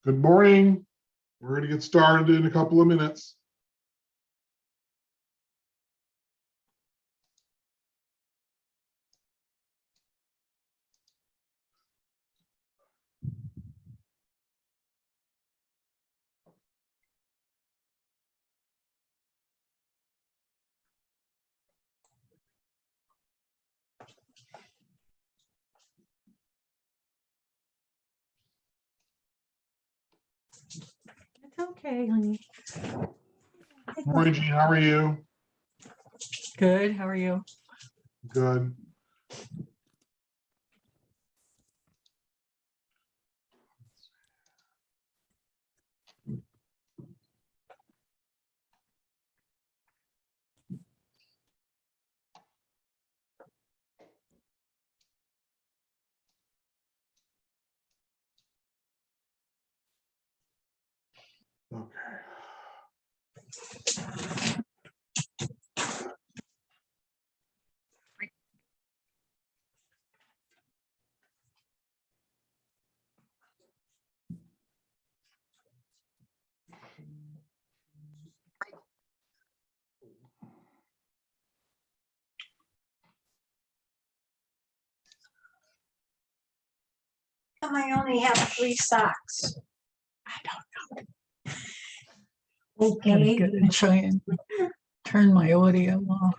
Good morning. We're going to get started in a couple of minutes. It's okay, honey. Morning, Jean. How are you? Good. How are you? Good. Okay. I only have 3 socks. I'm Okay. gonna try and turn my audio off.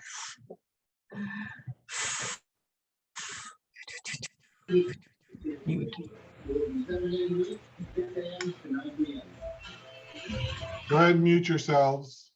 Mute. Go ahead and mute yourselves.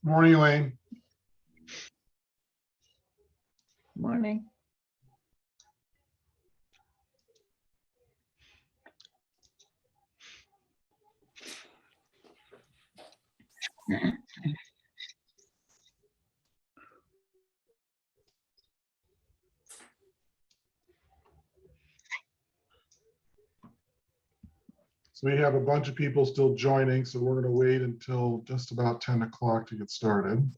Morning, Elaine. Morning. So we have a bunch of people still joining, so we're going to wait until just about 10 o'clock to get started.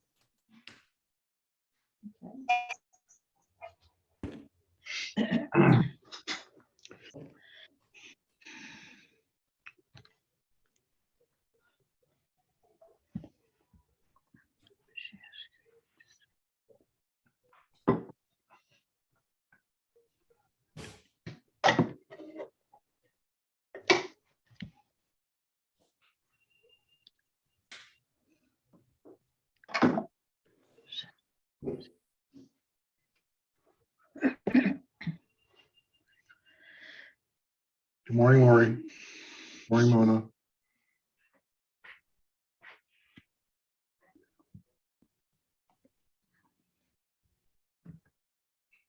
Good morning, Lori. Morning, Mona.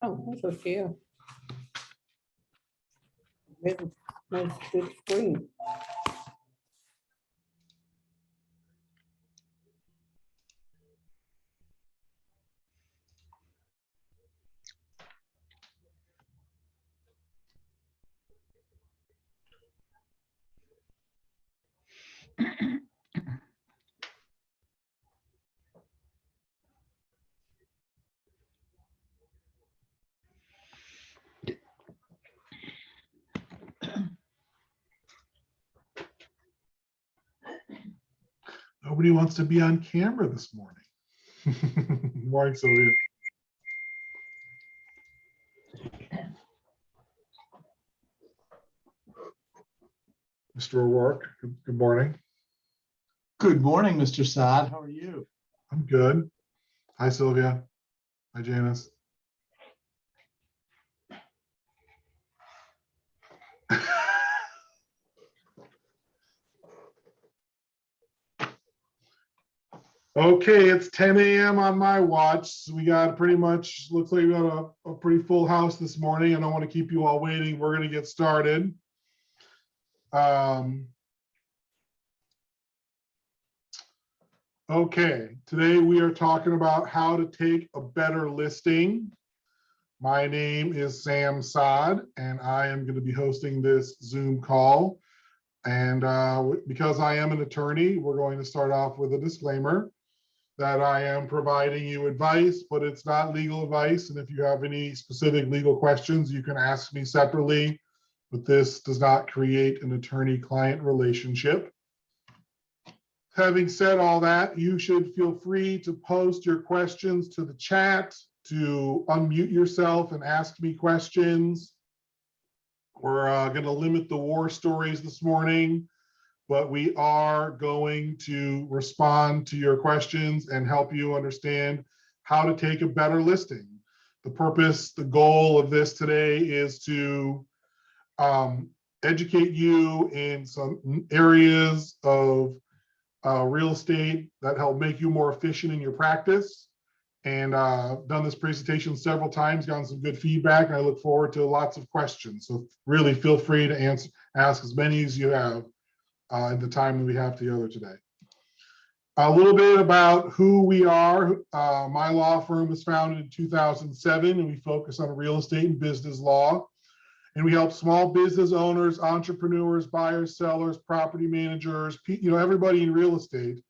Oh, that's a few. Nice big screen. Nobody wants to be on camera this morning. Morning, Sylvia. Mr. O'Rourke, good morning. Good morning, Mr. Saad. How are you? I'm good. Hi, Sylvia. Hi, Janice. Okay, it's 10 a.m. on my watch. So we got pretty much, looks like we got a pretty full house this morning. I don't want to keep you all waiting. We're going to get started. Okay, today we are talking about how to take a better listing. My name is Sam Saad, and I am going to be hosting this Zoom call. And because I am an attorney, we're going to start off with a disclaimer that I am providing you advice, but it's not legal advice. And if you have any specific legal questions, you can ask me separately, but this does not create an attorney-client relationship. Having said all that, you should feel free to post your questions to the chat, to unmute yourself and ask me questions. We're going to limit the war stories this morning, but we are going to respond to your questions and help you understand how to take a better listing. The purpose, the goal of this today is to educate you in some areas of real estate that help make you more efficient in your practice. And done this presentation several times, gotten some good feedback, and I look forward to lots of questions. So really feel free to ask as many as you have in the time that we have together today. A little bit about who we are. My law firm was founded in 2007, and we focus on real estate and business law. And we help small business owners, entrepreneurs, buyers, sellers, property managers, everybody in real estate.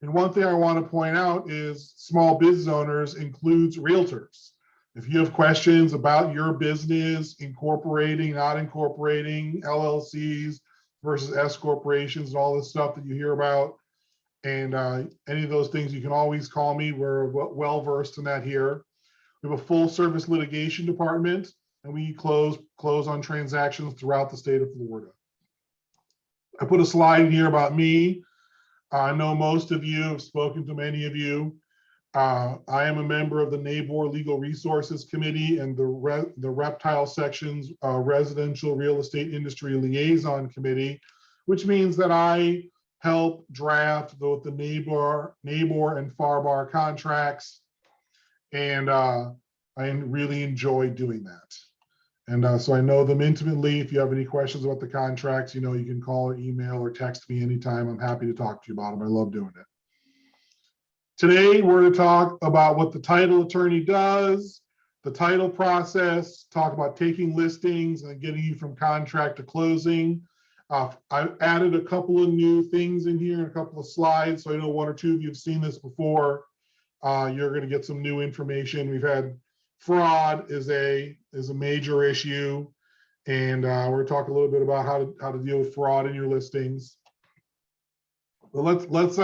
And one thing I want to point out is small business owners includes realtors. If you have questions about your business, incorporating, not incorporating, LLCs versus S corporations, and all this stuff that you hear about, and any of those things, you can always call me. We're well versed in that here. We have a full service litigation department, and we close on transactions throughout the state of Florida. I put a slide in here about me. I know most of you have spoken to many of you. I am a member of the NABOR Legal Resources Committee and the Reptile Section's Residential Real Estate Industry Liaison Committee, which means that I help draft both the NABOR and FARBAR contracts, and I really enjoy doing that. And so I know them intimately. If you have any questions about the contracts, you can call or email or text me anytime. I'm happy to talk to you about them. I love doing it. Today, we're going to talk about what the title attorney does, the title process, talk about taking listings and getting you from contract to closing. I've added a couple of new things in here, a couple of slides. So I know one or two of you have seen this before. You're going to get some new information. We've had fraud is a major issue, and we're going to talk a little bit about how to deal with fraud in your listings. But let's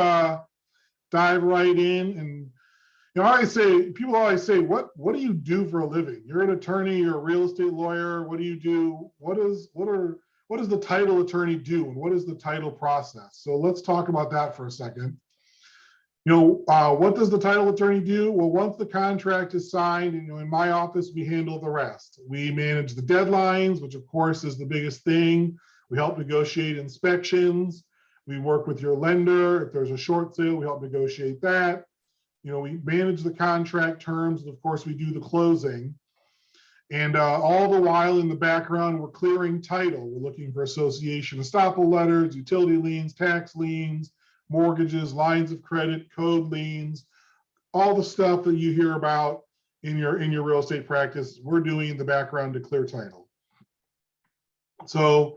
dive right in. And people always say, what do you do for a living? You're an attorney, you're a real estate lawyer. What do you do? What does the title attorney do, and what is the title process? So let's talk about that for a second. What does the title attorney do? Well, once the contract is signed, in my office, we handle the rest. We manage the deadlines, which of course is the biggest thing. We help negotiate inspections. We work with your lender. If there's a short sale, we help negotiate that. We manage the contract terms, and of course, we do the closing. And all the while in the background, we're clearing title. We're looking for association estoppel letters, utility liens, tax liens, mortgages, lines of credit, code liens, all the stuff that you hear about in your real estate practice, we're doing in the background to clear title. So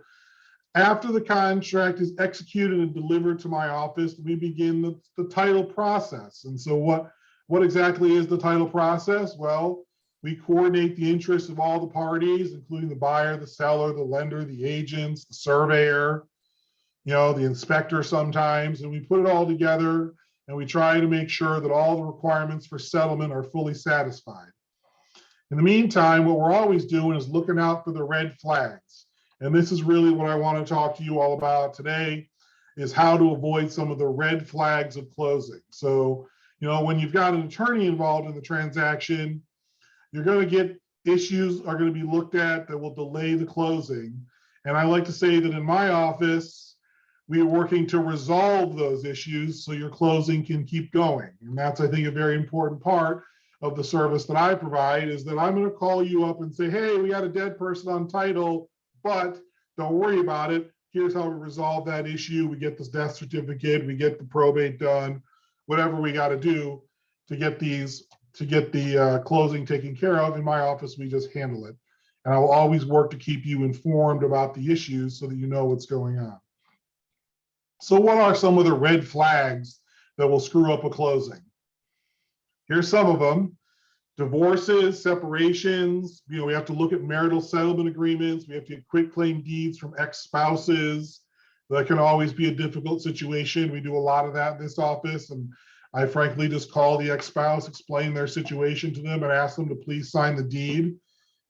after the contract is executed and delivered to my office, we begin the title process. And so what exactly is the title process? Well, we coordinate the interests of all the parties, including the buyer, the seller, the lender, the agents, the surveyor, the inspector sometimes, and we put it all together, and we try to make sure that all the requirements for settlement are fully satisfied. In the meantime, what we're always doing is looking out for the red flags. And this is really what I want to talk to you all about today, is how to avoid some of the red flags of closing. So, when you've got an attorney involved in the transaction, you're going to get issues are going to be looked at that will delay the closing. And I like to say that in my office, we are working to resolve those issues so your closing can keep going. And that's, I think, a very important part of the service that I provide, is that I'm going to call you up and say, hey, we got a dead person on title, but don't worry about it. Here's how we resolve that issue. We get this death certificate, we get the probate done, whatever we got to do to get the closing taken care of. In my office, we just handle it. And I will always work to keep you informed about the issues so that you know what's going on. So what are some of the red flags that will screw up a closing? Here's some of them. Divorces, separations, we have to look at marital settlement agreements. We have to get quitclaim deeds from ex-spouses. That can always be a difficult situation. We do a lot of that in this office. And I frankly just call the ex-spouse, explain their situation to them, and ask them to please sign the deed.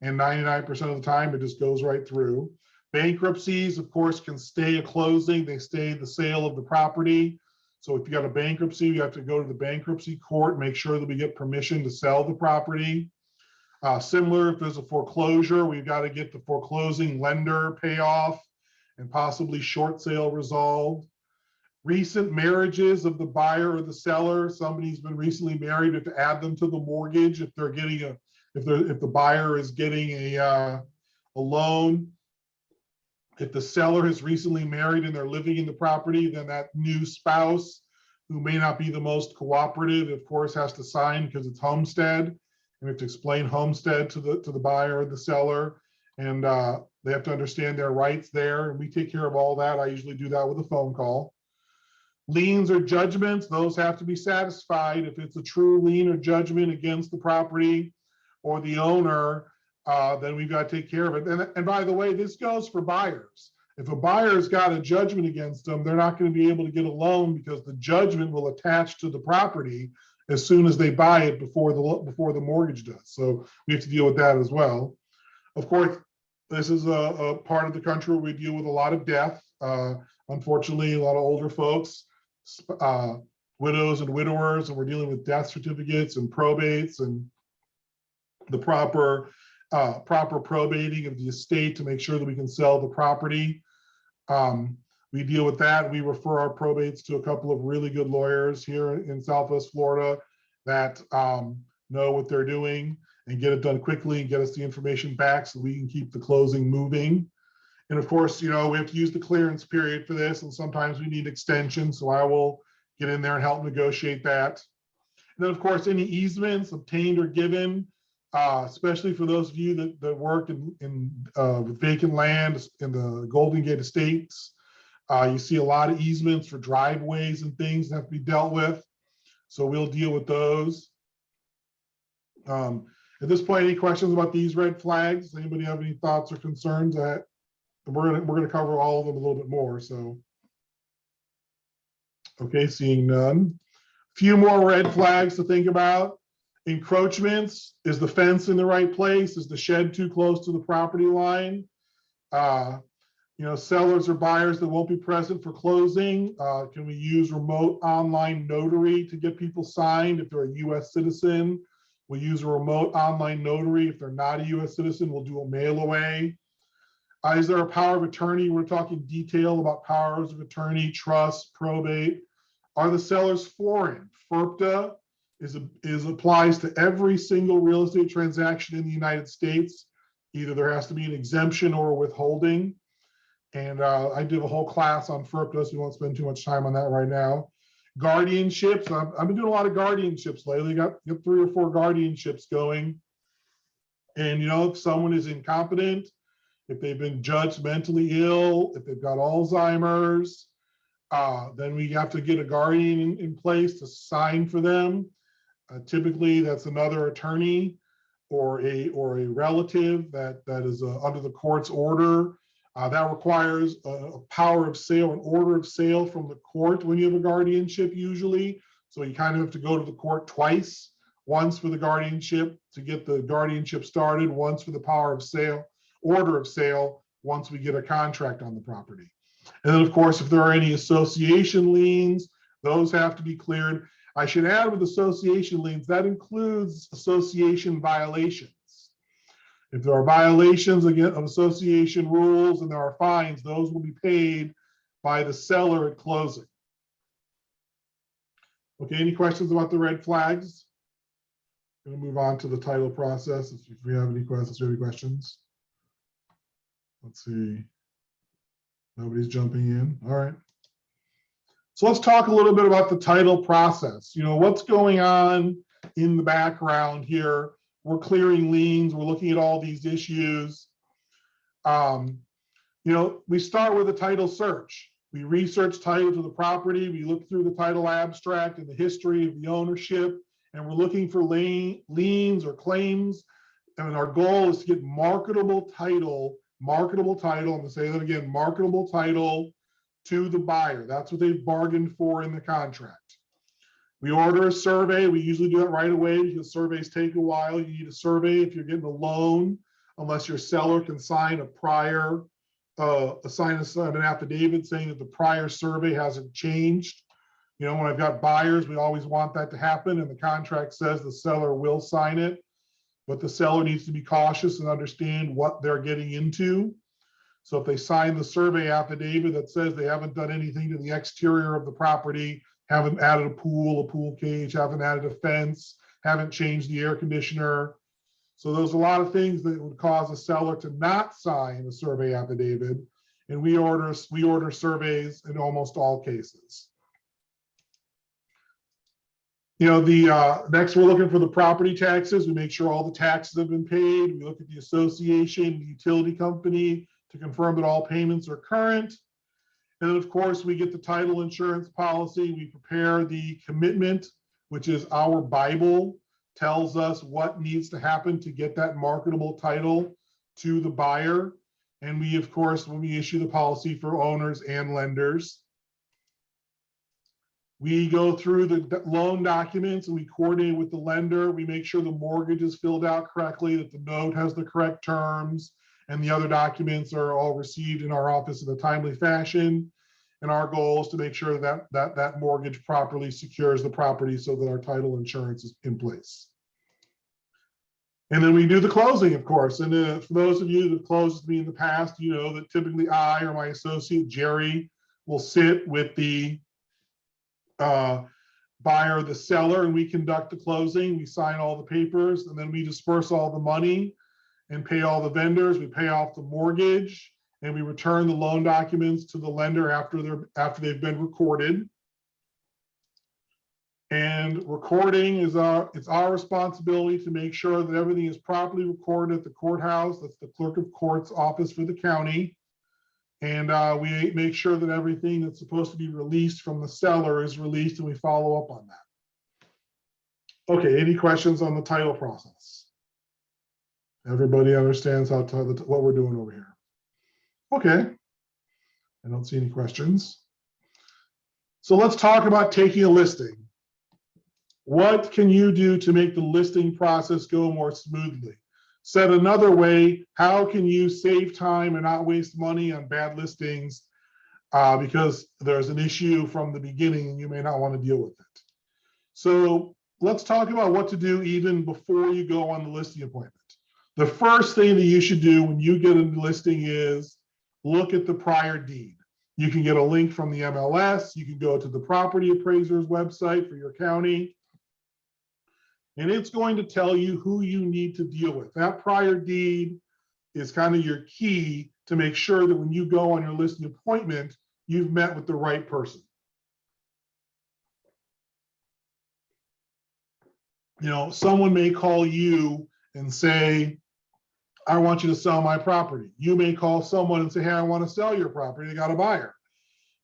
And 99% of the time, it just goes right through. Bankruptcies, of course, can stay a closing. They stay the sale of the property. So if you got a bankruptcy, you have to go to the bankruptcy court, make sure that we get permission to sell the property. Similar, if there's a foreclosure, we've got to get the foreclosing lender payoff and possibly short sale resolved. Recent marriages of the buyer or the seller, somebody's been recently married, we have to add them to the mortgage if they're getting if the buyer is getting a loan. If the seller is recently married and they're living in the property, then that new spouse, who may not be the most cooperative, of course, has to sign because it's homestead. And we have to explain homestead to the buyer or the seller. And they have to understand their rights there. And we take care of all that. I usually do that with a phone call. Liens or judgments, those have to be satisfied. If it's a true lien or judgment against the property or the owner, then we've got to take care of it. And by the way, this goes for buyers. If a buyer's got a judgment against them, they're not going to be able to get a loan because the judgment will attach to the property as soon as they buy it before the mortgage does. So we have to deal with that as well. Of course, this is a part of the country where we deal with a lot of death. Unfortunately, a lot of older folks, widows and widowers, and we're dealing with death certificates and probates and the proper probating of the estate to make sure that we can sell the property. We deal with that. We refer our probates to a couple of really good lawyers here in Southwest Florida that know what they're doing and get it done quickly and get us the information back so we can keep the closing moving. And of course, we have to use the clearance period for this, and sometimes we need extension, so I will get in there and help negotiate that. And then, of course, any easements obtained or given, especially for those of you that work with vacant land in the Golden Gate Estates. You see a lot of easements for driveways and things that have to be dealt with. So we'll deal with those. At this point, any questions about these red flags? Anybody have any thoughts or concerns? That we're gonna cover all of them a little bit more. So, okay, seeing none. Few more red flags to think about. Encroachments. Is the fence in the right place? Is the shed too close to the property line? Sellers or buyers that won't be present for closing. Can we use remote online notary to get people signed? If they're a US citizen, we'll use a remote online notary. If they're not a US citizen, we'll do a mail away. Is there a power of attorney? We're talking detail about powers of attorney, trust, probate. Are the sellers foreign? FIRPTA applies to every single real estate transaction in the United States. Either there has to be an exemption or a withholding. And I did a whole class on FIRPTA, so we won't spend too much time on that right now. Guardianships. I've been doing a lot of guardianships lately. Got 3 or 4 guardianships going. And if someone is incompetent, if they've been judged mentally ill, if they've got Alzheimer's, then we have to get a guardian in place to sign for them. Typically, that's another attorney or a relative that is under the court's order. That requires a power of sale, an order of sale from the court when you have a guardianship usually. So you kind of have to go to the court twice, once for the guardianship to get the guardianship started, once for the power of sale, order of sale, once we get a contract on the property. And then, of course, if there are any association liens, those have to be cleared. I should add with association liens, that includes association violations. If there are violations again of association rules and there are fines, those will be paid by the seller at closing. Okay, any questions about the red flags? Going to move on to the title process. If we have any questions. Let's see. Nobody's jumping in. All right. So let's talk a little bit about the title process. You know, what's going on in the background here. We're clearing liens. We're looking at all these issues. You know, we start with a title search. We research title to the property. We look through the title abstract and the history of the ownership, and we're looking for liens or claims. And our goal is to get marketable title, I'm going to say that again, marketable title to the buyer. That's what they've bargained for in the contract. We order a survey. We usually do it right away because surveys take a while. You need a survey if you're getting a loan, unless your seller can sign a prior, sign an affidavit saying that the prior survey hasn't changed. You know, when I've got buyers, we always want that to happen, and the contract says the seller will sign it, but the seller needs to be cautious and understand what they're getting into. So if they sign the survey affidavit that says they haven't done anything to the exterior of the property, haven't added a pool cage, haven't added a fence, haven't changed the air conditioner. So there's a lot of things that would cause a seller to not sign a survey affidavit. And we order surveys in almost all cases. You know, next we're looking for the property taxes. We make sure all the taxes have been paid. We look at the association, the utility company to confirm that all payments are current. And then, of course, we get the title insurance policy. We prepare the commitment, which is our Bible, tells us what needs to happen to get that marketable title to the buyer. And we, of course, when we issue the policy for owners and lenders, we go through the loan documents and we coordinate with the lender. We make sure the mortgage is filled out correctly, that the note has the correct terms, and the other documents are all received in our office in a timely fashion. And our goal is to make sure that that mortgage properly secures the property so that our title insurance is in place. And then we do the closing, of course. And for those of you that have closed with me in the past, you know that typically I or my associate Jerry will sit with the buyer, the seller, and we conduct the closing. We sign all the papers, and then we disperse all the money and pay all the vendors. We pay off the mortgage, and we return the loan documents to the lender after they've been recorded. And recording is it's our responsibility to make sure that everything is properly recorded at the courthouse. That's the clerk of court's office for the county. And we make sure that everything that's supposed to be released from the seller is released, and we follow up on that. Okay, any questions on the title process? Everybody understands what we're doing over here. Okay, I don't see any questions. So let's talk about taking a listing. What can you do to make the listing process go more smoothly? Said another way, how can you save time and not waste money on bad listings because there's an issue from the beginning and you may not want to deal with it? So let's talk about what to do even before you go on the listing appointment. The first thing that you should do when you get a listing is look at the prior deed. You can get a link from the MLS. You can go to the property appraiser's website for your county. And it's going to tell you who you need to deal with. That prior deed is kind of your key to make sure that when you go on your listing appointment, you've met with the right person. You know, someone may call you and say, I want you to sell my property. You may call someone and say, hey, I want to sell your property. I got a buyer.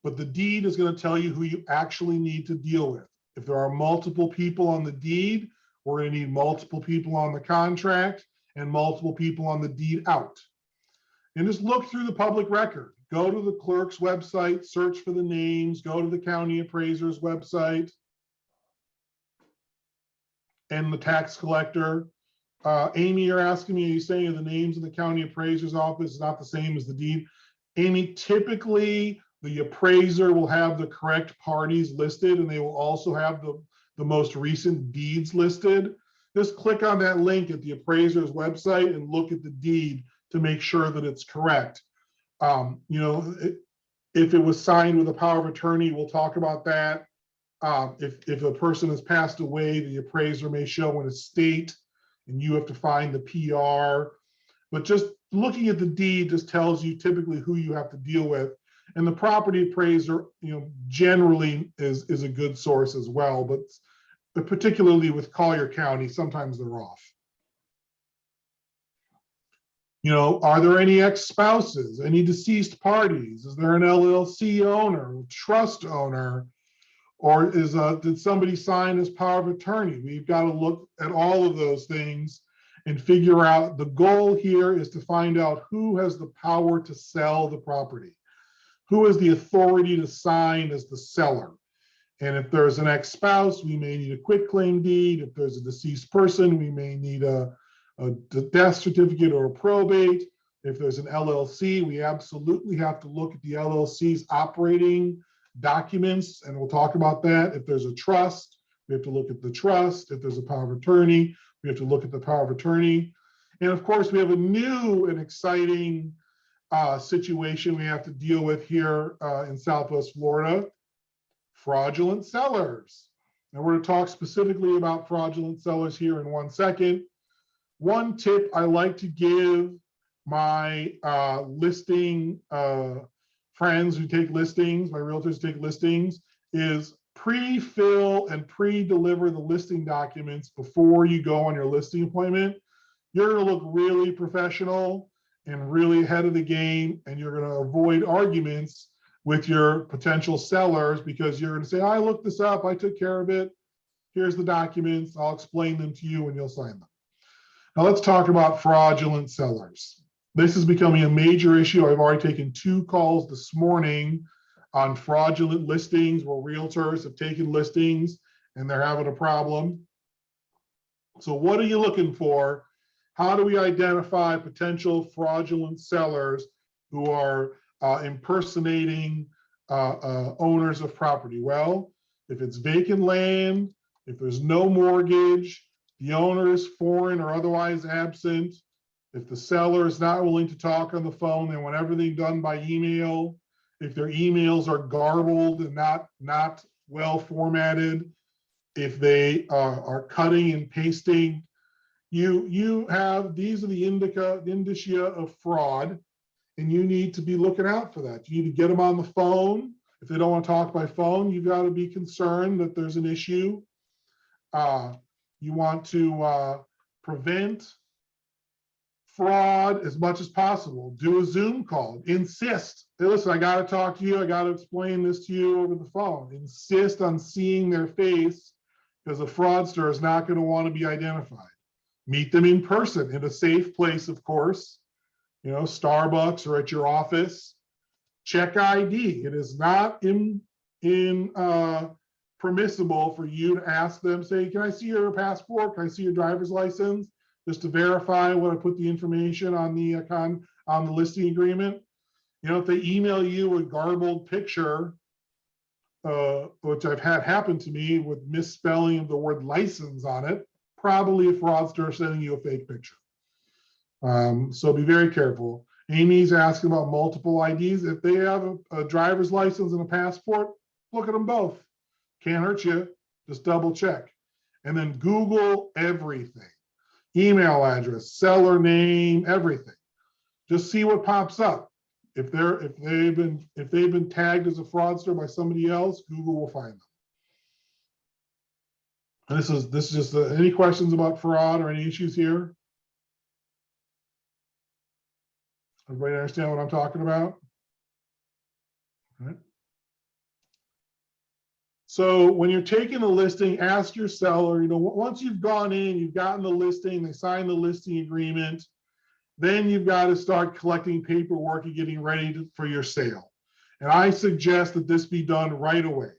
But the deed is going to tell you who you actually need to deal with. If there are multiple people on the deed, we're going to need multiple people on the contract and multiple people on the deed out. And just look through the public record. Go to the clerk's website, search for the names, go to the county appraiser's website and the tax collector. Amy, you're asking me, are you saying the names of the county appraiser's office is not the same as the deed? Amy, typically The appraiser will have the correct parties listed, and they will also have the most recent deeds listed. Just click on that link at the appraiser's website and look at the deed to make sure that it's correct. If it was signed with a power of attorney, we'll talk about that. If a person has passed away, the appraiser may show an estate and you have to find the PR. But just looking at the deed just tells you typically who you have to deal with. And the property appraiser, generally is a good source as well, but particularly with Collier County, sometimes they're off. Are there any ex-spouses, any deceased parties? Is there an LLC owner, trust owner, or did somebody sign as power of attorney? We've got to look at all of those things and figure out, the goal here is to find out who has the power to sell the property, who has the authority to sign as the seller. And if there's an ex-spouse, we may need a quitclaim deed. If there's a deceased person, we may need a death certificate or a probate. If there's an LLC, we absolutely have to look at the LLC's operating documents, and we'll talk about that. If there's a trust, we have to look at the trust. If there's a power of attorney, we have to look at the power of attorney. And of course, we have a new and exciting situation we have to deal with here in Southwest Florida: fraudulent sellers. And we're going to talk specifically about fraudulent sellers here in 1 second. One tip I like to give my listing friends who take listings, my realtors who take listings, is pre-fill and pre-deliver the listing documents before you go on your listing appointment. You're going to look really professional and really ahead of the game, and you're going to avoid arguments with your potential sellers because you're going to say, I looked this up, I took care of it, here's the documents, I'll explain them to you and you'll sign them. Now let's talk about fraudulent sellers. This is becoming a major issue. I've already taken 2 calls this morning on fraudulent listings where realtors have taken listings and they're having a problem. So what are you looking for? How do we identify potential fraudulent sellers who are impersonating owners of property? Well, if it's vacant land, if there's no mortgage, the owner is foreign or otherwise absent, if the seller is not willing to talk on the phone, they want everything done by email, if their emails are garbled and not well formatted, if they are cutting and pasting, you have, these are the indicia of fraud, and you need to be looking out for that. You need to get them on the phone. If they don't want to talk by phone, you've got to be concerned that there's an issue. You want to prevent fraud as much as possible. Do a Zoom call. Insist. Hey, listen, I got to talk to you. I got to explain this to you over the phone. Insist on seeing their face because a fraudster is not going to want to be identified. Meet them in person in a safe place, of course. Starbucks or at your office. Check ID. It is not permissible for you to ask them, say, can I see your passport? Can I see your driver's license? Just to verify when I put the information on the listing agreement. If they email you a garbled picture, which I've had happen to me with misspelling of the word license on it, probably a fraudster sending you a fake picture. So be very careful. Amy's asking about multiple IDs. If they have a driver's license and a passport, look at them both. Can't hurt you, just double check. And then Google everything. Email address, seller name, everything. Just see what pops up. If they've been tagged as a fraudster by somebody else, Google will find them. And this is just any questions about fraud or any issues here? Everybody understand what I'm talking about? All right. So when you're taking a listing, ask your seller, once you've gone in, you've gotten the listing, they signed the listing agreement, then you've got to start collecting paperwork and getting ready for your sale. And I suggest that this be done right away.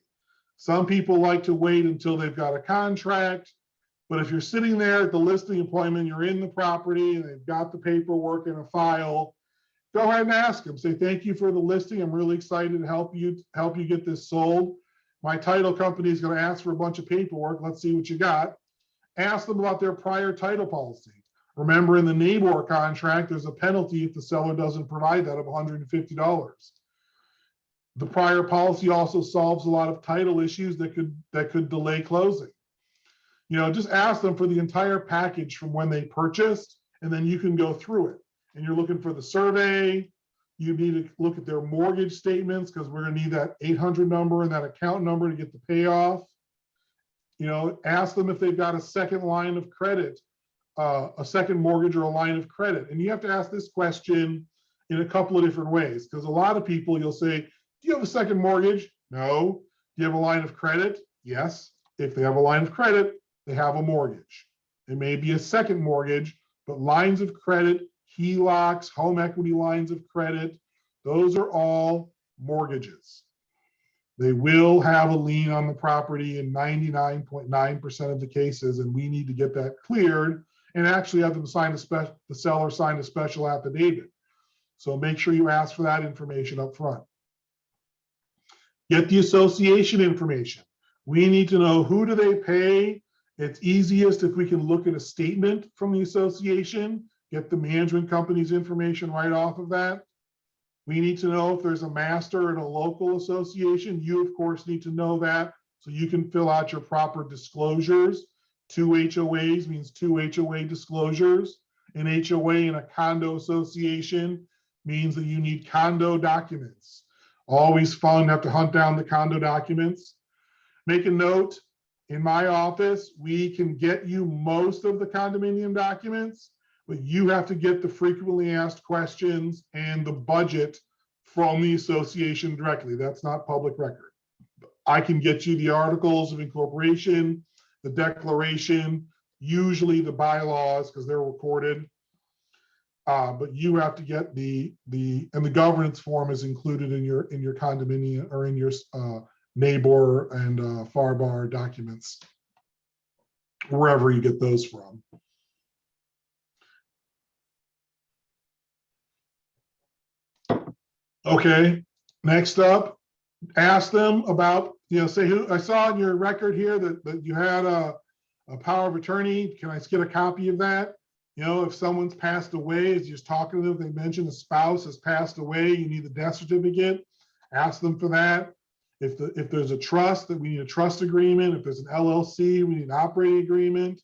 Some people like to wait until they've got a contract, but if you're sitting there at the listing appointment, you're in the property and they've got the paperwork in a file, go ahead and ask them. Say, thank you for the listing. I'm really excited to help you get this sold. My title company is going to ask for a bunch of paperwork. Let's see what you got. Ask them about their prior title policy. Remember, in the neighbor contract, there's a penalty if the seller doesn't provide that of $150. The prior policy also solves a lot of title issues that could delay closing. You know, just ask them for the entire package from when they purchased, and then you can go through it. And you're looking for the survey. You need to look at their mortgage statements because we're going to need that 800 number and that account number to get the payoff. You know, ask them if they've got a second line of credit, a second mortgage or a line of credit. And you have to ask this question in a couple of different ways, because a lot of people, you'll say, do you have a second mortgage? No. Do you have a line of credit? Yes. If they have a line of credit, they have a mortgage. It may be a second mortgage, but lines of credit, HELOCs, home equity lines of credit, those are all mortgages. They will have a lien on the property in 99.9% of the cases, and we need to get that cleared and actually have them sign the seller sign a special affidavit. So make sure you ask for that information up front. Get the association information. We need to know, who do they pay? It's easiest if we can look at a statement from the association, get the management company's information right off of that. We need to know if there's a master in a local association. You, of course, need to know that so you can fill out your proper disclosures. 2 HOAs means 2 HOA disclosures. An HOA in a condo association means that you need condo documents. Always fun to have to hunt down the condo documents. Make a note, in my office, we can get you most of the condominium documents, but you have to get the frequently asked questions and the budget from the association directly. That's not public record. I can get you the articles of incorporation, the declaration, usually the bylaws because they're recorded. But you have to get and the governance form is included in your condominium or in your neighbor and FAR documents, wherever you get those from. Okay, next up, ask them about, say, who I saw in your record here that you had a power of attorney. Can I get a copy of that? If someone's passed away, as you're talking to them, they mentioned a spouse has passed away, you need the death certificate, ask them for that. If there's a trust, that we need a trust agreement. If there's an LLC, we need an operating agreement.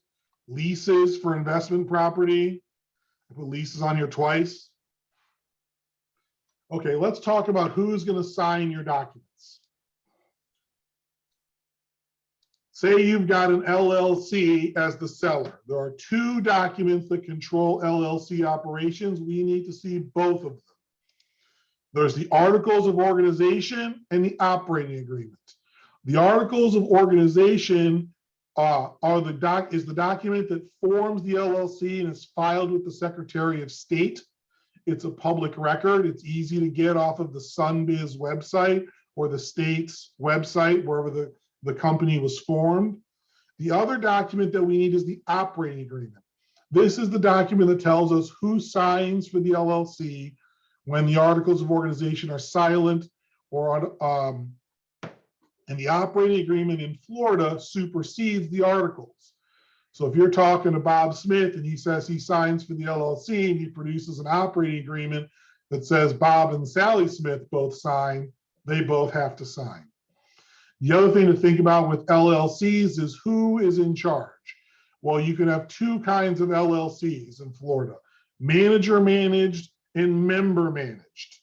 Leases for investment property. I put leases on here twice. Okay, let's talk about who's going to sign your documents. Say you've got an LLC as the seller. There are 2 documents that control LLC operations. We need to see both of them. There's the articles of organization and the operating agreement. The articles of organization is the document that forms the LLC and is filed with the Secretary of State. It's a public record. It's easy to get off of the Sunbiz website or the state's website, wherever the company was formed. The other document that we need is the operating agreement. This is the document that tells us who signs for the LLC when the articles of organization are silent, or and the operating agreement in Florida supersedes the articles. So if you're talking to Bob Smith and he says he signs for the LLC and he produces an operating agreement that says Bob and Sally Smith both sign, they both have to sign. The other thing to think about with LLCs is who is in charge. Well, you can have 2 kinds of LLCs in Florida: manager managed and member managed.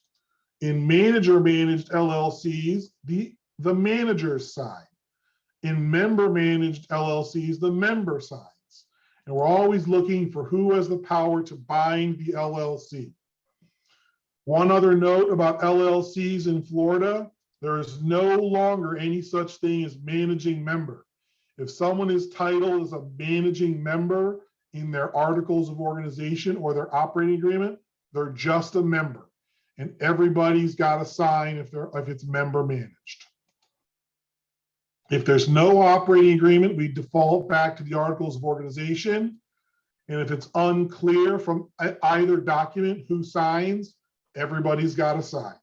In manager managed LLCs, the managers sign. In member managed LLCs, the member signs. And we're always looking for who has the power to bind the LLC. One other note about LLCs in Florida: there is no longer any such thing as managing member. If someone is titled as a managing member in their articles of organization or their operating agreement, they're just a member, and everybody's got to sign if it's member managed. If there's no operating agreement, we default back to the articles of organization. And if it's unclear from either document who signs, Everybody's got to sign.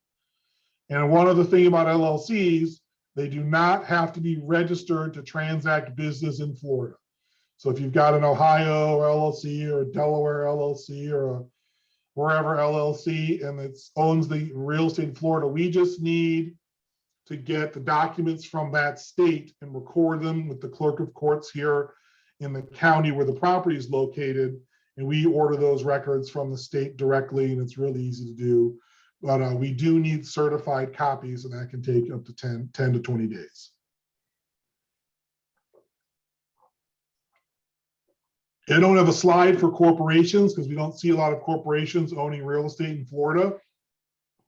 And one other thing about LLCs, they do not have to be registered to transact business in Florida. So if you've got an Ohio LLC or a Delaware LLC or a wherever LLC and it owns the real estate in Florida, we just need to get the documents from that state and record them with the clerk of courts here in the county where the property is located. And we order those records from the state directly, and it's really easy to do. But we do need certified copies, and that can take up to 10 to 20 days. I don't have a slide for corporations because we don't see a lot of corporations owning real estate in Florida.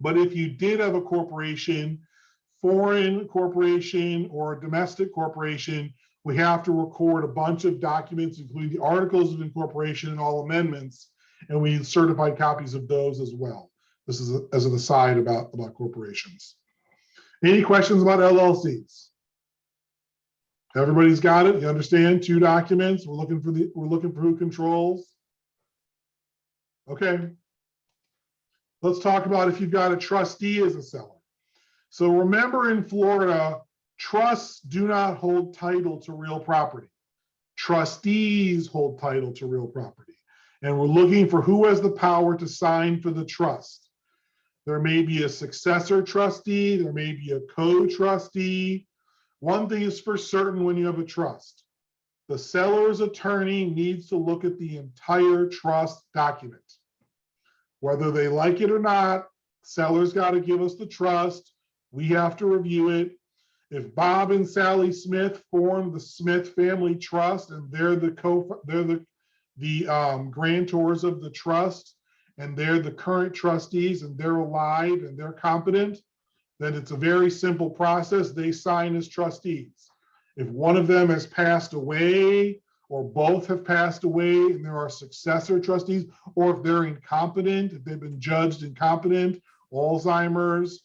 But if you did have a corporation, foreign corporation or a domestic corporation, we have to record a bunch of documents, including the articles of incorporation and all amendments, and we need certified copies of those as well. This is as an aside about corporations. Any questions about LLCs? Everybody's got it. You understand? 2 documents. We're looking for who controls. Okay. Let's talk about if you've got a trustee as a seller. So remember, in Florida, trusts do not hold title to real property. Trustees hold title to real property. And we're looking for who has the power to sign for the trust. There may be a successor trustee, there may be a co-trustee. One thing is for certain when you have a trust. The seller's attorney needs to look at the entire trust document. Whether they like it or not, seller's got to give us the trust. We have to review it. If Bob and Sally Smith formed the Smith Family Trust and they're the grantors of the trust and they're the current trustees and they're alive and they're competent, then it's a very simple process. They sign as trustees. If one of them has passed away or both have passed away and there are successor trustees, or if they're incompetent, if they've been judged incompetent, Alzheimer's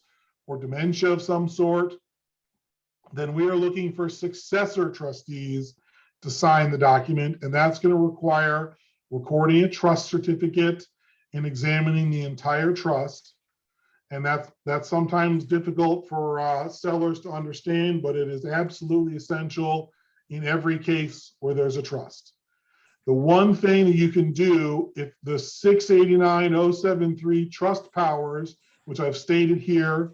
or dementia of some sort, then we are looking for successor trustees to sign the document. And that's going to require recording a trust certificate and examining the entire trust. And that's sometimes difficult for sellers to understand, but it is absolutely essential in every case where there's a trust. The one thing that you can do, if the 689-073 trust powers, which I've stated here,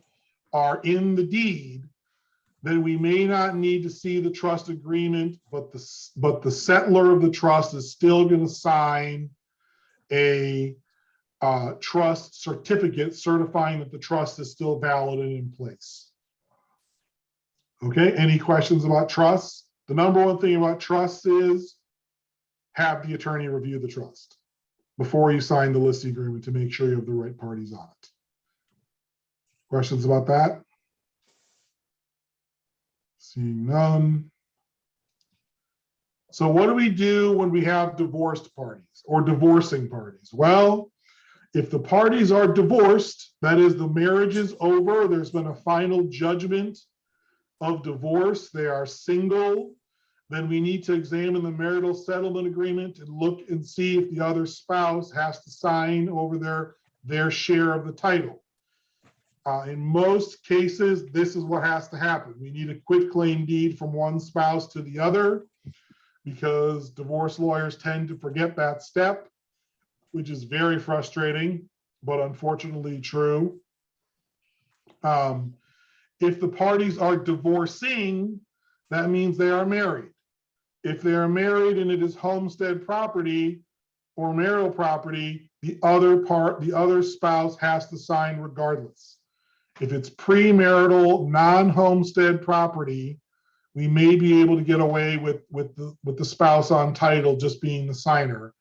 are in the deed, then we may not need to see the trust agreement, but the settler of the trust is still going to sign a trust certificate certifying that the trust is still valid and in place. Okay, any questions about trusts? The number one thing about trusts is have the attorney review the trust before you sign the listing agreement to make sure you have the right parties on it. Questions about that? Seeing none. So what do we do when we have divorced parties or divorcing parties? Well, if the parties are divorced, that is, the marriage is over, there's been a final judgment of divorce, they are single, then we need to examine the marital settlement agreement and look and see if the other spouse has to sign over their share of the title. In most cases, this is what has to happen. We need a quitclaim deed from one spouse to the other because divorce lawyers tend to forget that step, which is very frustrating, but unfortunately true. If the parties are divorcing, that means they are married. If they are married and it is homestead property or marital property, the other spouse has to sign regardless. If it's premarital, non-homestead property, we may be able to get away with the spouse on title just being the signer.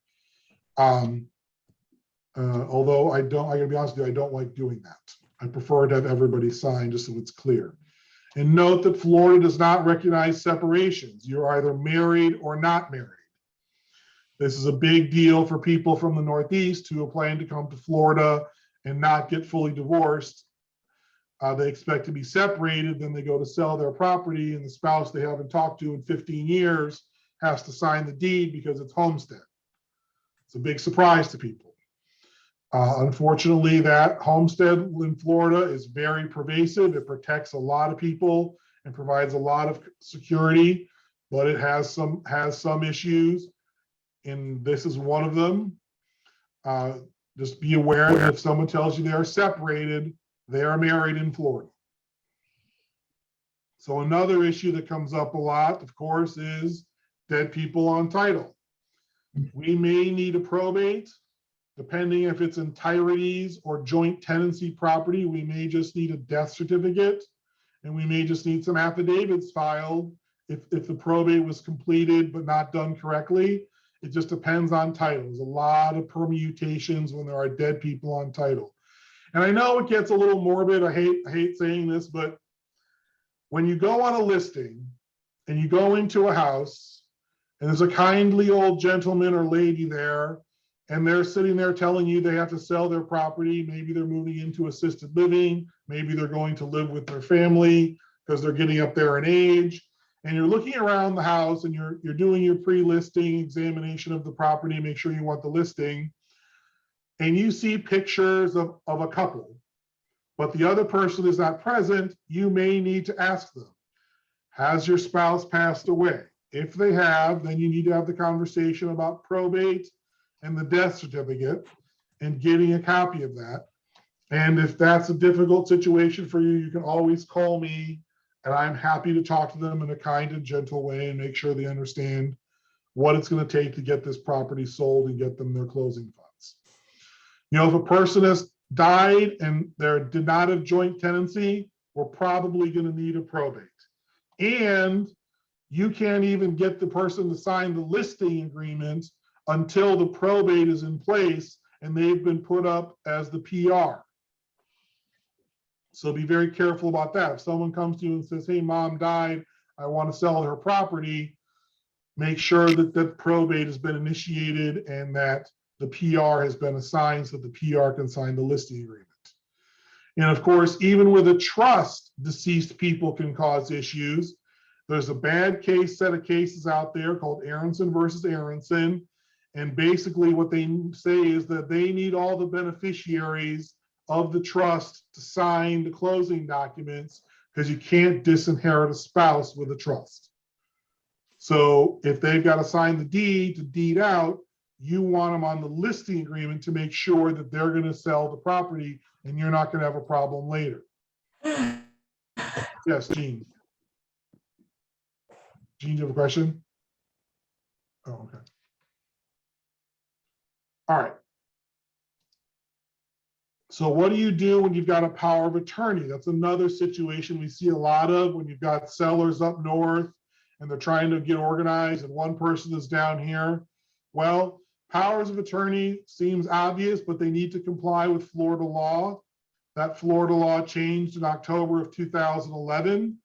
Although I gotta be honest with you, I don't like doing that. I prefer to have everybody sign just so it's clear. And note that Florida does not recognize separations. You're either married or not married. This is a big deal for people from the Northeast who are planning to come to Florida and not get fully divorced. They expect to be separated, then they go to sell their property and the spouse they haven't talked to in 15 years has to sign the deed because it's homestead. It's a big surprise to people. Unfortunately, that homestead in Florida is very pervasive. It protects a lot of people and provides a lot of security, but it has some issues, and this is one of them. Just be aware that if someone tells you they are separated, they are married in Florida. So another issue that comes up a lot, of course, is dead people on title. We may need a probate, depending if it's entireties or joint tenancy property. We may just need a death certificate, and we may just need some affidavits filed if the probate was completed but not done correctly. It just depends on title. There's a lot of permutations when there are dead people on title. And I know it gets a little morbid. I hate saying this, but when you go on a listing and you go into a house and there's a kindly old gentleman or lady there, and they're sitting there telling you they have to sell their property, maybe they're moving into assisted living, maybe they're going to live with their family because they're getting up there in age, and you're looking around the house and you're doing your pre-listing examination of the property, make sure you want the listing, and you see pictures of a couple, but the other person is not present, you may need to ask them, has your spouse passed away? If they have, then you need to have the conversation about probate and the death certificate and getting a copy of that. And if that's a difficult situation for you, you can always call me, and I'm happy to talk to them in a kind and gentle way and make sure they understand what it's going to take to get this property sold and get them their closing funds. You know, if a person has died and they did not have joint tenancy, we're probably going to need a probate. And you can't even get the person to sign the listing agreement until the probate is in place and they've been put up as the PR. So be very careful about that. If someone comes to you and says, hey, mom died, I want to sell her property, make sure that the probate has been initiated and that the PR has been assigned so the PR can sign the listing agreement. And of course, even with a trust, deceased people can cause issues. There's a bad set of cases out there called Aronson versus Aronson. And basically what they say is that they need all the beneficiaries of the trust to sign the closing documents because you can't disinherit a spouse with a trust. So if they've got to sign the deed to deed out, you want them on the listing agreement to make sure that they're going to sell the property and you're not going to have a problem later. Yes, Gene. Gene, do you have a question? Oh, okay. All right. So what do you do when you've got a power of attorney? That's another situation we see a lot of when you've got sellers up north and they're trying to get organized and one person is down here. Well, powers of attorney seems obvious, but they need to comply with Florida law. That Florida law changed in October of 2011.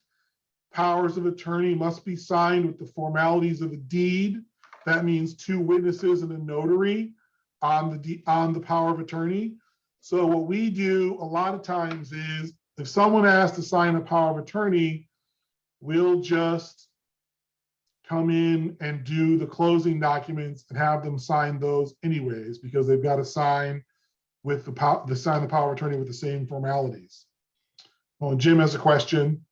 Powers of attorney must be signed with the formalities of a deed. That means two witnesses and a notary on the power of attorney. So what we do a lot of times is if someone asks to sign a power of attorney, we'll just come in and do the closing documents and have them sign those anyways, because they've got to sign with the power of attorney with the same formalities. Well, Jim has a question.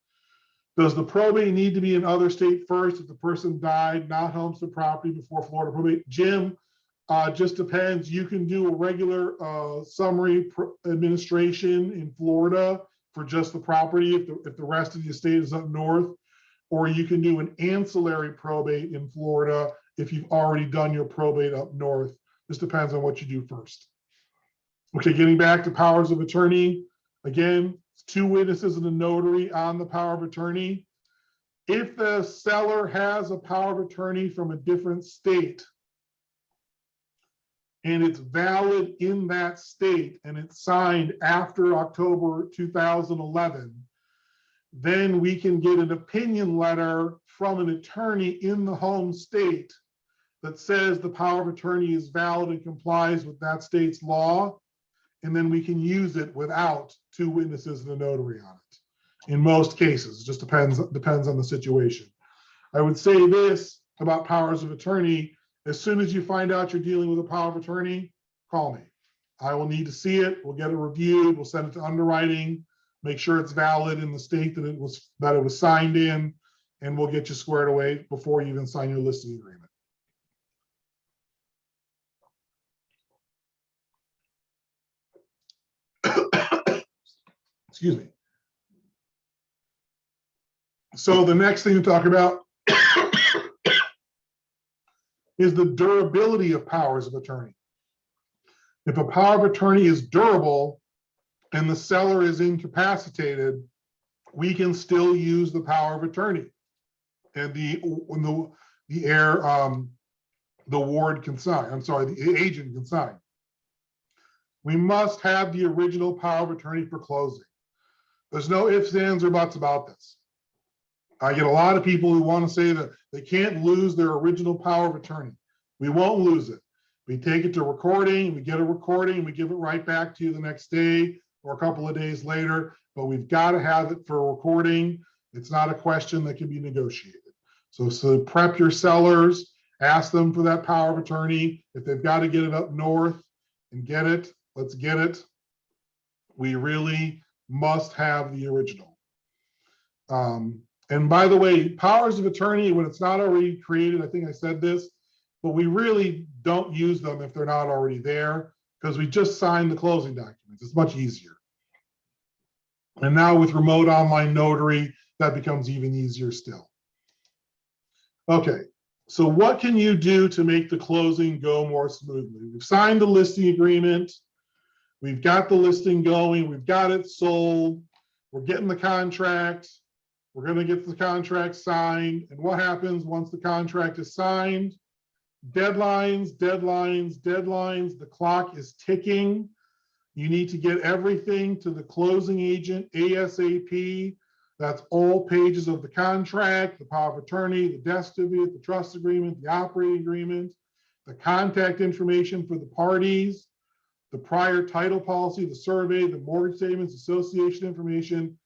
Does the probate need to be in other state first if the person died, not homestead property before Florida probate? Jim, just depends. You can do a regular summary administration in Florida for just the property if the rest of the estate is up north, or you can do an ancillary probate in Florida if you've already done your probate up north. This depends on what you do first. Okay, getting back to powers of attorney. Again, two witnesses and a notary on the power of attorney. If the seller has a power of attorney from a different state and it's valid in that state and it's signed after October 2011, then we can get an opinion letter from an attorney in the home state that says the power of attorney is valid and complies with that state's law. And then we can use it without two witnesses and a notary on it. In most cases, it just depends on the situation. I would say this about powers of attorney: as soon as you find out you're dealing with a power of attorney, call me. I will need to see it. We'll get it reviewed. We'll send it to underwriting, make sure it's valid in the state that it was signed in, and we'll get you squared away before you even sign your listing agreement. Excuse me. So the next thing to talk about is the durability of powers of attorney. If a power of attorney is durable and the seller is incapacitated, we can still use the power of attorney, and the ward can sign. I'm sorry, the agent can sign. We must have the original power of attorney for closing. There's no ifs, ands, or buts about this. I get a lot of people who want to say that they can't lose their original power of attorney. We won't lose it. We take it to recording, we get a recording, we give it right back to you the next day or a couple of days later, but we've got to have it for recording. It's not a question that can be negotiated. So prep your sellers, ask them for that power of attorney. If they've got to get it up north and get it, let's get it. We really must have the original. And by the way, powers of attorney, when it's not already created, I think I said this, but we really don't use them if they're not already there, because we just signed the closing documents. It's much easier. And now with remote online notary, that becomes even easier still. Okay, so what can you do to make the closing go more smoothly? We've signed the listing agreement. We've got the listing going. We've got it sold. We're getting the contract. We're going to get the contract signed. And what happens once the contract is signed? Deadlines, deadlines, deadlines. The clock is ticking. You need to get everything to the closing agent ASAP. That's all pages of the contract, the power of attorney, the death certificate, the trust agreement, the operating agreement, the contact information for the parties, the prior title policy, the survey, the mortgage statements, association information,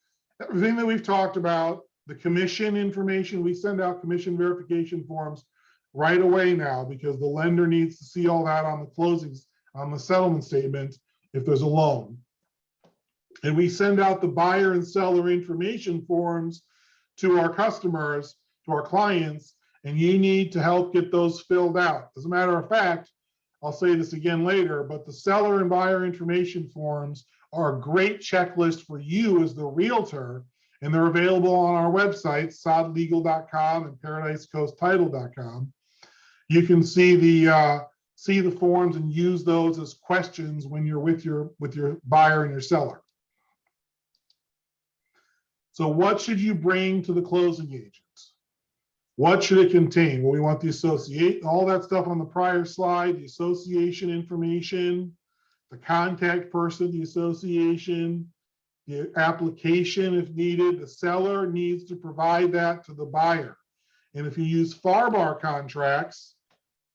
everything that we've talked about, the commission information. We send out commission verification forms right away now because the lender needs to see all that on the closings, on the settlement statement if there's a loan. And we send out the buyer and seller information forms to our customers, to our clients, and you need to help get those filled out. As a matter of fact, I'll say this again later, but the seller and buyer information forms are a great checklist for you as the realtor, and they're available on our website, sodlegal.com and paradisecoasttitle.com. You can see the forms and use those as questions when you're with your buyer and your seller. So what should you bring to the closing agent? What should it contain? Well, we want the associate, all that stuff on the prior slide, the association information, the contact person, the association, the application if needed. The seller needs to provide that to the buyer. And if you use FAR/BAR contracts,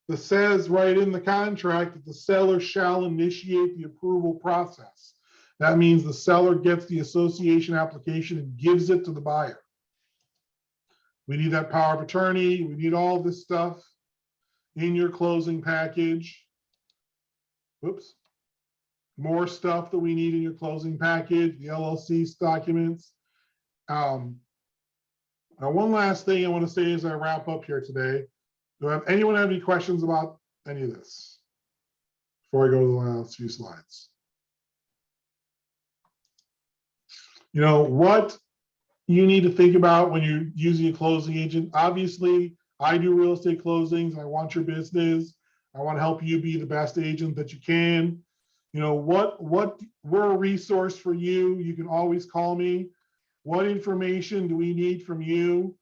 it says right in the contract that the seller shall initiate the approval process. That means the seller gets the association application and gives it to the buyer. We need that power of attorney. We need all this stuff in your closing package. Whoops. More stuff that we need in your closing package, the LLC documents. Now, one last thing I want to say as I wrap up here today. Anyone have any questions about any of this before I go to the last few slides? You know, what you need to think about when you're using a closing agent. Obviously, I do real estate closings. I want your business. I want to help you be the best agent that you can. You know, we're a resource for you. You can always call me. What information do we need from you?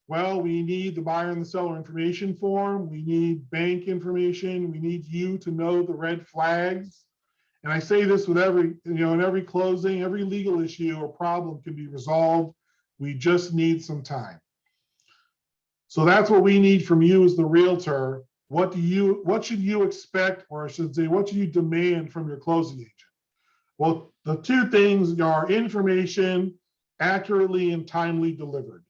Well, we need the buyer and the seller information form. We need bank information. We need you to know the red flags. And I say this with every, in every closing, every legal issue or problem can be resolved. We just need some time. So that's what we need from you as the realtor. What should you expect, or I should say, what should you demand from your closing agent? Well, the two things are information accurately and timely delivered.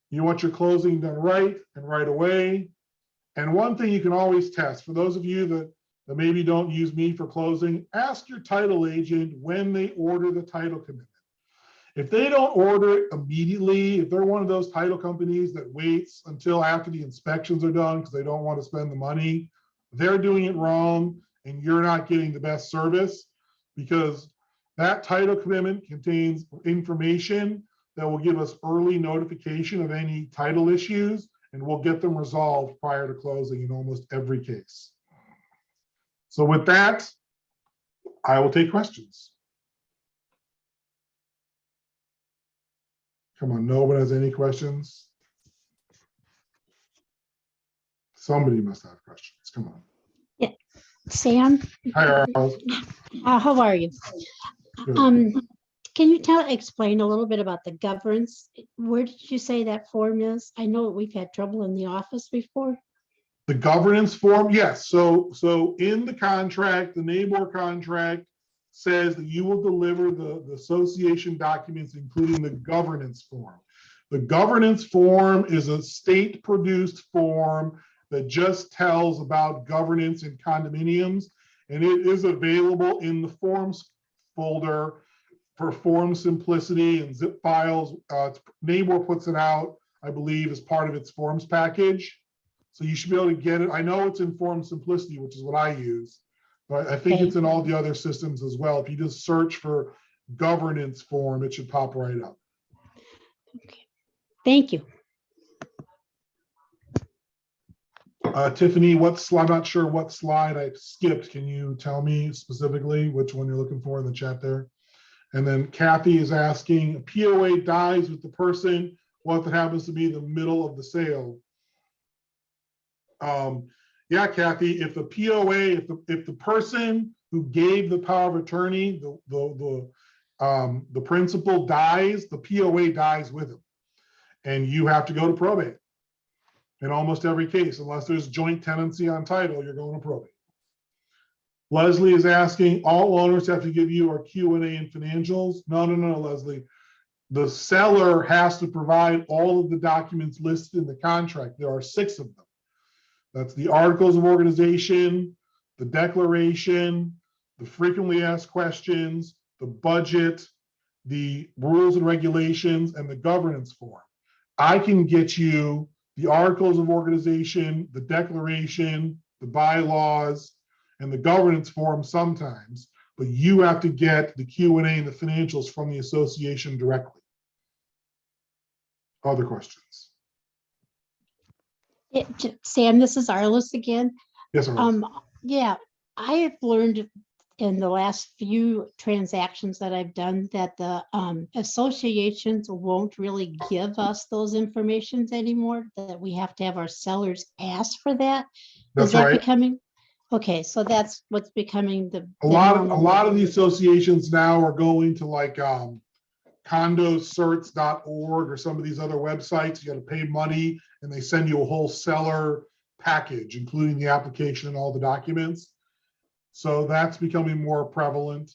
You want your closing done right and right away. And one thing you can always test, for those of you that that maybe don't use me for closing, ask your title agent when they order the title commitment. If they don't order it immediately, if they're one of those title companies that waits until after the inspections are done because they don't want to spend the money, they're doing it wrong and you're not getting the best service, because that title commitment contains information that will give us early notification of any title issues, and we'll get them resolved prior to closing in almost every case. So with that, I will take questions. Come on, no one has any questions? Somebody must have questions. Come on. Sam, Hi, Earl. how are you? Good. Can you explain a little bit about the governance? Where did you say that form is? I know we've had trouble in the office before. The governance form, yes. So in the contract, the NABOR contract says that you will deliver the association documents, including the governance form. The governance form is a state-produced form that just tells about governance in condominiums, and it is available in the forms folder for form simplicity and zip files. NABOR puts it out, I believe, as part of its forms package. So you should be able to get it. I know it's in form simplicity, which is what I use, but I think Okay. it's in all the other systems as well. If you just search for governance form, it should pop right up. Okay. Thank you. Tiffany, what slide? I'm not sure what slide I skipped. Can you tell me specifically which one you're looking for in the chat there? And then Kathy is asking, a POA dies with the person, what if it happens to be the middle of the sale? Yeah, Kathy, if the POA, if the person who gave the power of attorney, the principal dies, the POA dies with him. And you have to go to probate. In almost every case, unless there's joint tenancy on title, you're going to probate. Leslie is asking, all owners have to give you our Q&A and financials. No, Leslie. The seller has to provide all of the documents listed in the contract. There are 6 of them. That's the articles of organization, the declaration, the frequently asked questions, the budget, the rules and regulations, and the governance form. I can get you the articles of organization, the declaration, the bylaws, and the governance form sometimes, but you have to get the Q&A and the financials from the association directly. Other questions? Sam, this is Arliss again. Yes, sir. Yeah, I have learned in the last few transactions that I've done that the associations won't really give us those informations anymore, that we have to have our sellers ask for that. That's Is that right. becoming? Okay, so that's what's becoming the A lot normal. of the associations now are going to like condocerts.org or some of these other websites. You got to pay money and they send you a whole seller package, including the application and all the documents. So that's becoming more prevalent.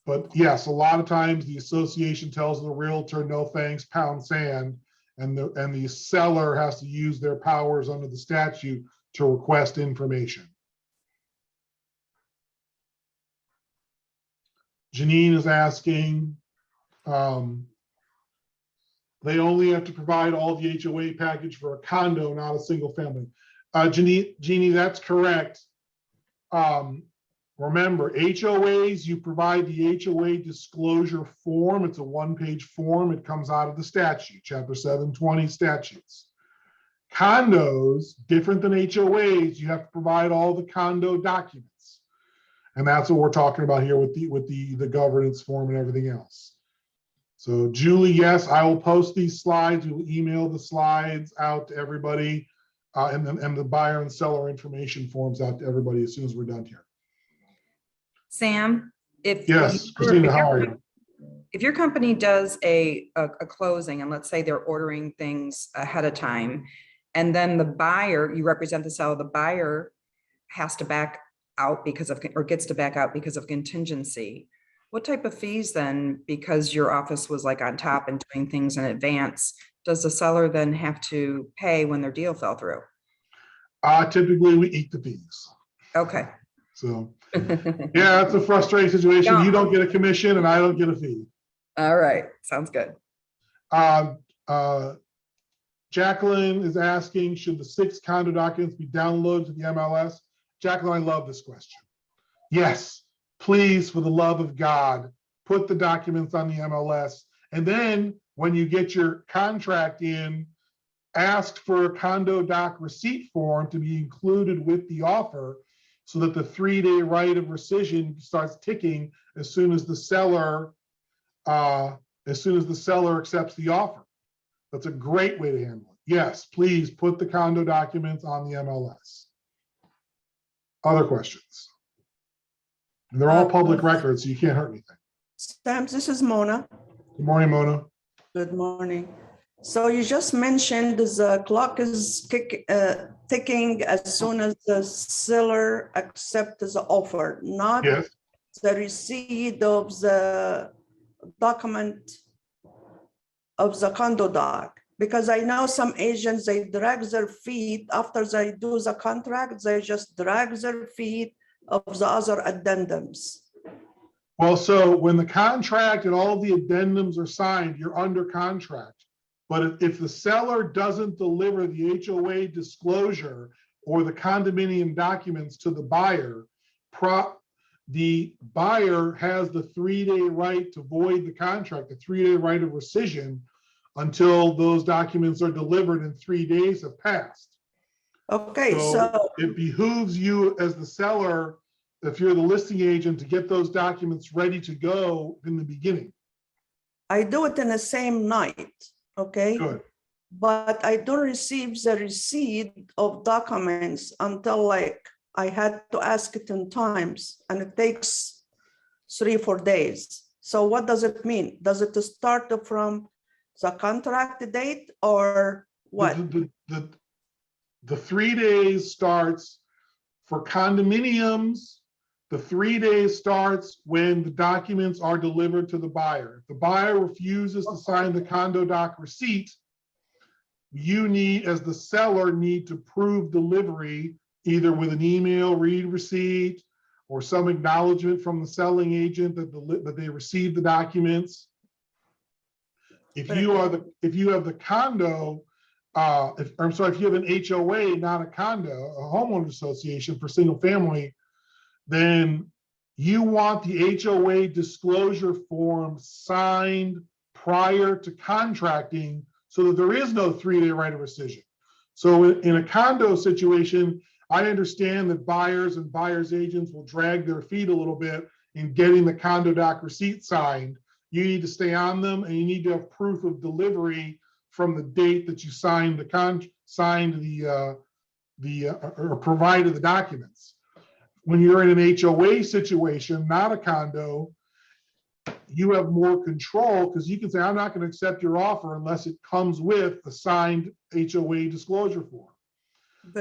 But yes, a lot of times the association tells the realtor, no thanks, pound sand, and the seller has to use their powers under the statute to request information. Janine is asking, they only have to provide all the HOA package for a condo, not a single family. Jeannie, that's correct. Remember, HOAs, you provide the HOA disclosure form. It's a one-page form. It comes out of the statute, Chapter 720 statutes. Condos, different than HOAs, you have to provide all the condo documents. And that's what we're talking about here with the governance form and everything else. So Julie, yes, I will post these slides. We will email the slides out to everybody and the buyer and seller information forms out to everybody as soon as we're done here. Sam, Yes, Christina, how are you? If your company does a closing, and let's say they're ordering things ahead of time, and then the buyer, you represent the seller, the buyer has to back out because of, or gets to back out because of contingency, what type of fees then, because your office was like on top and doing things in advance, does the seller then have to pay when their deal fell through? Typically we eat the fees. Okay. So, yeah, it's a frustrating situation. You don't get a commission and I don't get a fee. All right, sounds good. Uh, uh, Jacqueline is asking, should the 6 condo documents be downloaded to the MLS? Jacqueline, I love this question. Yes, please, for the love of God, put the documents on the MLS. And then when you get your contract in, ask for a condo doc receipt form to be included with the offer so that the 3-day right of rescission starts ticking as soon as the seller accepts the offer. That's a great way to handle it. Yes, please put the condo documents on the MLS. Other questions? And they're all public records, so you can't hurt anything. Sam, this is Mona. Good morning, Mona. Good morning. So you just mentioned the clock is ticking as soon as the seller accepts the offer, not Yes. the receipt of the document of the condo doc. Because I know some agents, they drag their feet after they do the contract, they just drag their feet of the other addendums. Well, so when the contract and all the addendums are signed, you're under contract. But if the seller doesn't deliver the HOA disclosure or the condominium documents to the buyer, the buyer has the 3-day right to void the contract, the 3-day right of rescission until those documents are delivered and 3 days have passed. Okay, So so it behooves you as the seller, if you're the listing agent, to get those documents ready to go in the beginning. I do it in the same night, okay? Good. But I don't receive the receipt of documents until like I had to ask it 10 times and it takes 3-4 days. So what does it mean? Does it start from the contract date or what? The 3 days starts for condominiums. The 3 days starts when the documents are delivered to the buyer. If the buyer refuses to sign the condo doc receipt, you need, as the seller, need to prove delivery either with an email read receipt or some acknowledgement from the selling agent that they received the documents. If you have the condo, if you have an HOA, not a condo, a homeowners association for single family, then you want the HOA disclosure form signed prior to contracting so that there is no 3-day right of rescission. So in a condo situation, I understand that buyers and buyers agents will drag their feet a little bit in getting the condo doc receipt signed. You need to stay on them and you need to have proof of delivery from the date that you signed or provided the documents. When you're in an HOA situation, not a condo, you have more control because you can say, I'm not going to accept your offer unless it comes with a signed HOA disclosure form.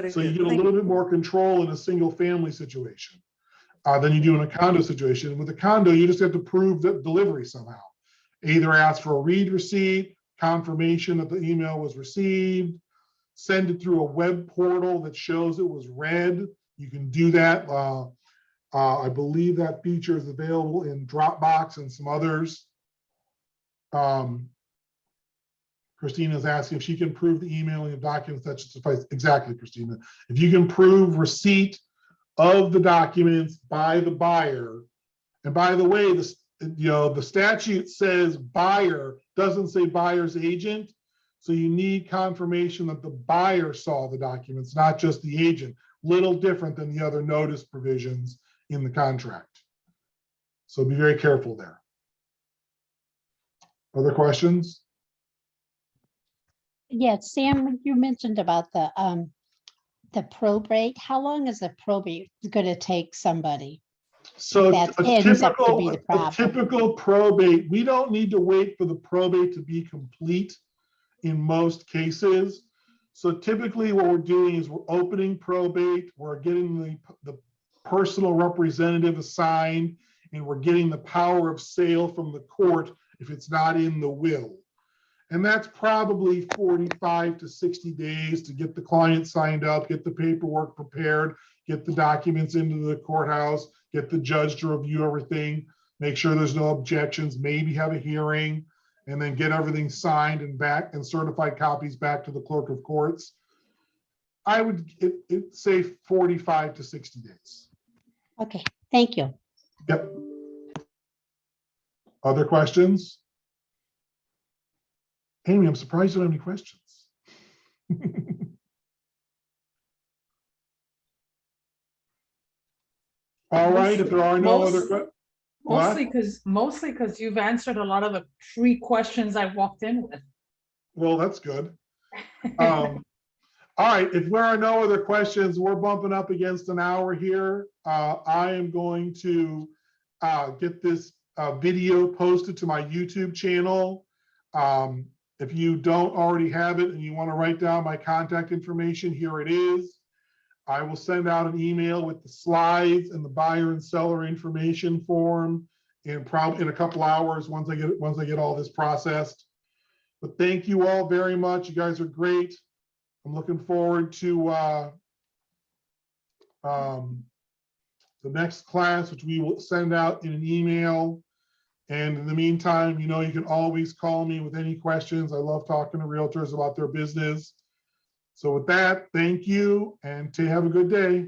So you get a little bit more control in a single family situation than you do in a condo situation. With a condo, you just have to prove that delivery somehow. Either ask for a read receipt, confirmation that the email was received, send it through a web portal that shows it was read. You can do that. I believe that feature is available in Dropbox and some others. Christina is asking if she can prove the emailing of documents that should suffice. Exactly, Christina. If you can prove receipt of the documents by the buyer, and by the way, the statute says buyer, doesn't say buyer's agent. So you need confirmation that the buyer saw the documents, not just the agent. Little different than the other notice provisions in the contract. So be very careful there. Other questions? Yeah, Sam, you mentioned about the probate. How long is the probate going to take somebody? So That ends up to be the a problem. typical probate, we don't need to wait for the probate to be complete in most cases. So typically what we're doing is we're opening probate, we're getting the personal representative assigned, and we're getting the power of sale from the court if it's not in the will. And that's probably 45 to 60 days to get the client signed up, get the paperwork prepared, get the documents into the courthouse, get the judge to review everything, make sure there's no objections, maybe have a hearing, and then get everything signed and back and certified copies back to the clerk of courts. I would say 45 to 60 days. Okay, thank you. Yep. Other questions? Amy, I'm surprised you don't have any questions. All right, if there are no other, what? Mostly because you've answered a lot of the 3 questions I walked in with. Well, that's good. All right, if there are no other questions, we're bumping up against an hour here. I am going to get this video posted to my YouTube channel. If you don't already have it and you want to write down my contact information, here it is. I will send out an email with the slides and the buyer and seller information form in probably in a couple hours once I get all this processed. But thank you all very much. You guys are great. I'm looking forward to the next class, which we will send out in an email. And in the meantime, you know, you can always call me with any questions. I love talking to realtors about their business. So with that, thank you and have a good day.